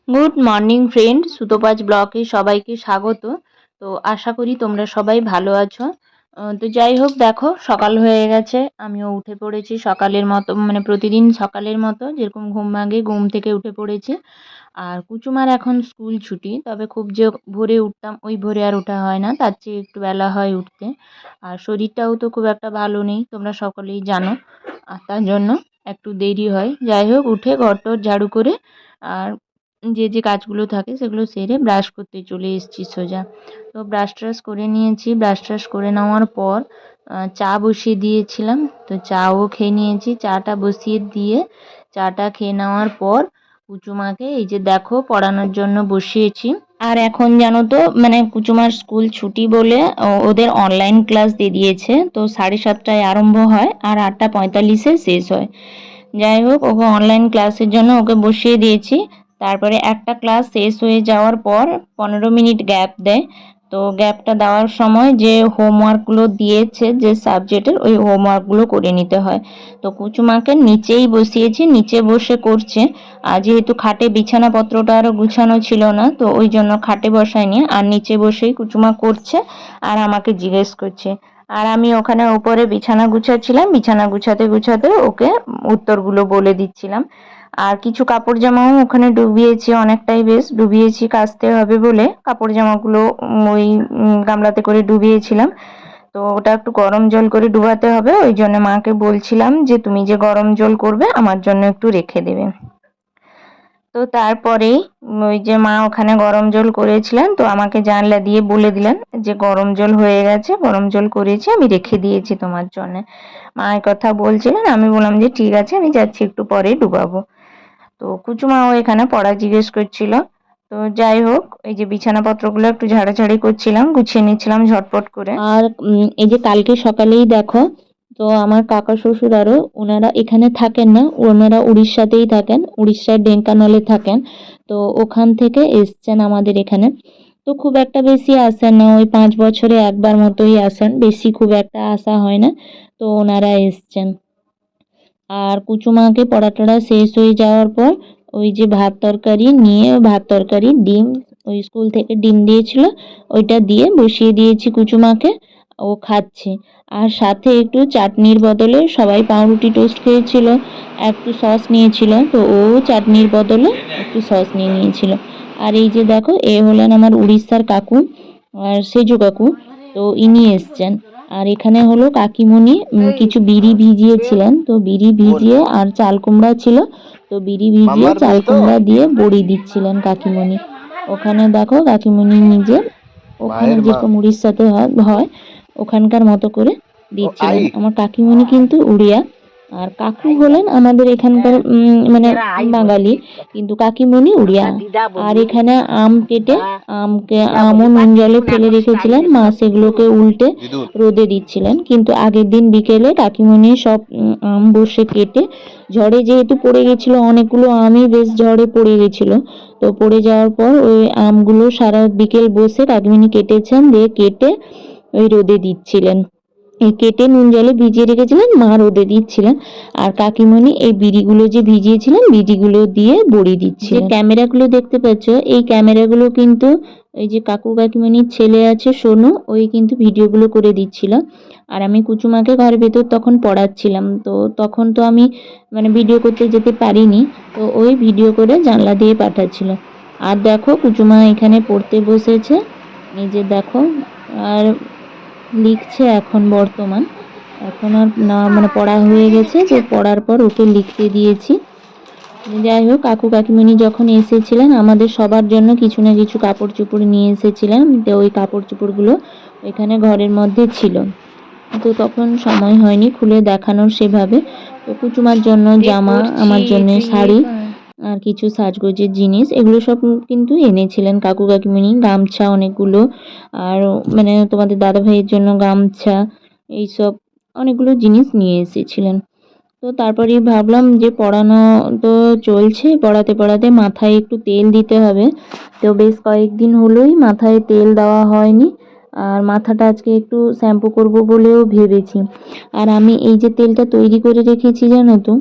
Good morning friend, সুতোপাজ ব্লকে সবাইকে স্বাগত। তো আশা করি তোমরা সবাই ভালো আছো। তো যাই হোক, দেখো সকাল হয়ে গেছে, আমিও উঠে পড়েছি সকালের মতো, মানে প্রতিদিন সকালের মতো যেরকম ঘুম ভাঙে ঘুম থেকে উঠে পড়েছি। আর কুচুমার এখন স্কুল ছুটি, তবে খুব যে ভোরে উঠতাম ওই ভোরে আর ওঠা হয় না, তার চেয়ে একটু বেলা হয় উঠতে। আর শরীরটাও তো খুব একটা ভালো নেই, তোমরা সকলেই জানো। আর তার জন্য একটু দেরি হয়। যাই হোক, উঠে ঘর টর ঝাড়ু করে আর যে কাজগুলো থাকে সেগুলো সেরে ব্রাশ করতে চলে এসেছি সোজা। তো ব্রাশ ট্রাশ করে নিয়েছি, ব্রাশ ট্রাশ করে নেওয়ার পর চা বসিয়ে দিয়েছিলাম, তো চাও খেয়ে নিয়েছি। চাটা বসিয়ে দিয়ে চাটা খেয়ে নেওয়ার পর কুচুমাকে এই যে দেখো পড়ানোর জন্য বসিয়েছি। আর এখন জানো তো, মানে কুচুমার স্কুল ছুটি বলে ওদের অনলাইন ক্লাস দিয়ে দিয়েছে। তো 7:30টায় আরম্ভ হয় আর 8:45-এ শেষ হয়। যাই হোক, ওকে অনলাইন ক্লাসের জন্য ওকে বসিয়ে দিয়েছি। তারপরে একটা ক্লাস শেষ হয়ে যাওয়ার পর 15 মিনিট গ্যাপ দেয়। তো গ্যাপটা দেওয়ার সময় যে হোমওয়ার্কগুলো দিয়েছে যে সাবজেক্টের, ওই হোমওয়ার্কগুলো করে নিতে হয়। তো কুচুমাকে নিচেই বসিয়েছি, নিচে বসে করছে। আর যেহেতু খাটে বিছানাপত্রটা আরও গুছানো ছিল না, তো ওই জন্য খাটে বসায়নি, আর নিচে বসেই কুচুমা করছে আর আমাকে জিজ্ঞেস করছে। আর আমি ওখানে উপরে বিছানা গুছাচ্ছিলাম, বিছানা গুছাতে গুছাতে ওকে উত্তরগুলো বলে দিচ্ছিলাম। আর কিছু কাপড় জামাও ওখানে ডুবিয়েছি, অনেকটাই বেশ ডুবিয়েছি, কাচতে হবে বলে কাপড় জামাগুলো ওই গামলাতে করে ডুবিয়েছিলাম। তো ওটা একটু গরম জল করে ডুবাতে হবে, ওই জন্য মাকে বলছিলাম যে তুমি যে গরম জল করবে আমার জন্য একটু রেখে দেবে। তো তারপরেই ওই যে মা ওখানে গরম জল করেছিলেন, তো আমাকে জানলা দিয়ে বলে দিলেন যে গরম জল হয়ে গেছে, গরম জল করেছি, আমি রেখে দিয়েছি তোমার জন্য। মা এই কথা বলছিলেন, আমি বললাম যে ঠিক আছে, আমি যাচ্ছি, একটু পরে ডুবাবো। তো কুচুমাও এখানে পড়া জিজ্ঞেস করছিল। তো যাই হোক, এই যে বিছানাপত্রগুলো একটু ঝাড়াঝাড়ি করছিলাম, গুছিয়ে নিচ্ছিলাম ঝটপট করে। আর এই যে কালকে সকালেই দেখো, তো আমার কাকা শ্বশুর আরও ওনারা এখানে থাকেন না, ওনারা উড়িষ্যাতেই থাকেন, উড়িষ্যার ঢেঙ্কানালে থাকেন। তো ওখান থেকে এসছেন আমাদের এখানে। তো খুব একটা বেশি আসেন না, ওই 5 বছরে একবার মতোই আসেন, বেশি খুব একটা আসা হয় না। তো ওনারা এসছেন। আর কুচুমাকে পড়া টড়া শেষ হয়ে যাওয়ার পর ওই যে ভাত তরকারি নিয়ে, ভাত তরকারি ডিম, ওই স্কুল থেকে ডিম দিয়েছিল, ওইটা দিয়ে বসিয়ে দিয়েছি কুচুমাকে, ও খাচ্ছে। আর সাথে একটু চাটনির বদলে সবাই পাউরুটি টোস্ট খেয়েছিল, একটু সস নিয়েছিল, তো ও চাটনির বদলে একটু সস নিয়ে নিয়েছিল। আর এই যে দেখো, এ হলেন আমার উড়িষ্যার কাকু, আর সেজু কাকু। তো ইনি এসছেন। আর এখানে হলো কাকিমণি কিছু বিড়ি ভিজিয়েছিলেন, তো বিড়ি ভিজিয়ে আর চাল কুমড়া ছিল, তো বিড়ি ভিজিয়ে চাল কুমড়া দিয়ে বড়ি দিচ্ছিলেন কাকিমণি। ওখানে দেখো কাকিমণি নিজে ওখানে যেরকম উড়িষ্যাতে হয় ওখানকার মতো করে দিচ্ছিলেন। আমার কাকিমণি কিন্তু উড়িয়া, আর কাকু হলেন আমাদের এখানকার মানে বাঙালি, কিন্তু কাকিমণি উড়িয়া। আর এখানে আম কেটে আমও নুন জলে ফেলে রেখেছিলেন মা, সেগুলোকে উল্টে রোদে দিচ্ছিলেন। কিন্তু আগের দিন বিকেলে কাকিমণি সব আম বসে কেটে, ঝড়ে যেহেতু পড়ে গেছিলো, অনেকগুলো আমই বেশ ঝড়ে পড়ে গেছিলো। তো পড়ে যাওয়ার পর ওই আমগুলো সারা বিকেল বসে কাকিমণি কেটেছেন, দিয়ে কেটে ওই রোদে দিচ্ছিলেন। এই কেটে নুন জলে ভিজিয়ে রেখেছিলেন, মা রোদে দিচ্ছিলেন। আর কাকিমণি এই বিড়িগুলো যে ভিজিয়েছিলেন, বিড়িগুলো দিয়ে বড়ি দিচ্ছিলেন। যে ক্যামেরাগুলো দেখতে পাচ্ছ, এই ক্যামেরাগুলো কিন্তু এই যে কাকু কাকিমণির ছেলে আছে সোনু, ওই কিন্তু ভিডিওগুলো করে দিচ্ছিল। আর আমি কুচুমাকে ঘরের ভেতর তখন পড়াচ্ছিলাম, তো তখন তো আমি মানে ভিডিও করতে যেতে পারিনি, তো ওই ভিডিও করে জানলা দিয়ে পাঠাচ্ছিল। আর দেখো কুচুমা এখানে পড়তে বসেছে, এই যে দেখো। আর লিখছে এখন বর্তমান, এখন আর না মানে পড়া হয়ে গেছে, তো পড়ার পর ওকে লিখতে দিয়েছি। যাই হোক, কাকু কাকিমণি যখন এসেছিলেন আমাদের সবার জন্য কিছু না কিছু কাপড় চোপড় নিয়ে এসেছিলেন, তো ওই কাপড় চোপড়গুলো ওইখানে ঘরের মধ্যে ছিল। তো তখন সময় হয়নি খুলে দেখানোর সেভাবে। তো কুচুমার জন্য জামা, আমার জন্য শাড়ি, আর কিছু সাজগোজের জিনিস, এগুলো সব কিন্তু এনেছিলেন কাকু কাকিমণি। গামছা অনেকগুলো, আর মানে তোমাদের দাদা ভাইয়ের জন্য গামছা, এইসব অনেকগুলো জিনিস নিয়ে এসেছিলেন। তো তারপরে ভাবলাম যে পড়ানো তো চলছে, পড়াতে পড়াতে মাথায় একটু তেল দিতে হবে। তো বেশ কয়েকদিন হলোই মাথায় তেল দেওয়া হয়নি, আর মাথাটা আজকে একটু শ্যাম্পু করব বলেও ভেবেছি। আর আমি এই যে তেলটা তৈরি করে রেখেছি জানো তো,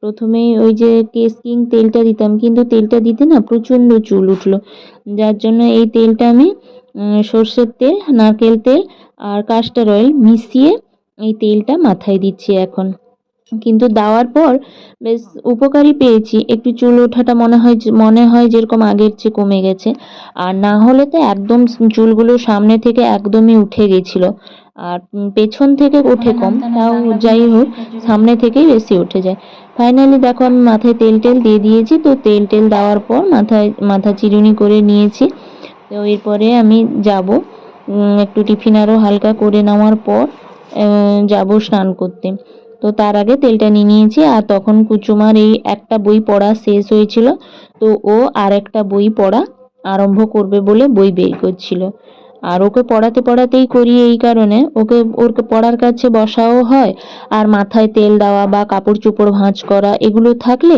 প্রথমেই ওই যে কেশ কিং তেলটা দিতাম, কিন্তু তেলটা দিতে না প্রচণ্ড চুল উঠলো, যার জন্য এই তেলটা আমি সর্ষের তেল, নারকেল তেল আর কাস্টর অয়েল মিশিয়ে এই তেলটা মাথায় দিচ্ছি এখন। কিন্তু দেওয়ার পর বেশ উপকারই পেয়েছি, একটু চুল ওঠাটা মনে হয় যেরকম আগের চেয়ে কমে গেছে। আর না হলে তো একদম চুলগুলো সামনে থেকে একদমই উঠে গেছিলো, আর পেছন থেকে ওঠে কম, তাও যাই হোক সামনে থেকেই বেশি উঠে যায়। ফাইনালি দেখো আমি মাথায় তেল টেল দিয়ে দিয়েছি, তো তেল টেল দেওয়ার পর মাথা চিরুনি করে নিয়েছি। তো এরপরে আমি যাব একটু টিফিন আরও হালকা করে নেওয়ার পর যাব স্নান করতে। তো তার আগে তেলটা নিয়ে নিয়েছি, আর তখন কুচুমার এই একটা বই পড়া শেষ হয়েছিল, তো ও আর একটা বই পড়া আরম্ভ করবে বলে বই বের করছিল। আর ওকে পড়াতে পড়াতেই করি, এই কারণে ওর পড়ার কাছে বসাও হয়, আর মাথায় তেল দেওয়া বা কাপড় চোপড় ভাঁজ করা এগুলো থাকলে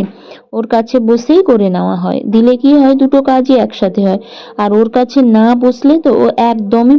ওর কাছে বসেই করে নেওয়া হয়। দিলে কি হয়, দুটো কাজই একসাথে হয়। আর ওর কাছে না বসলে তো ও একদমই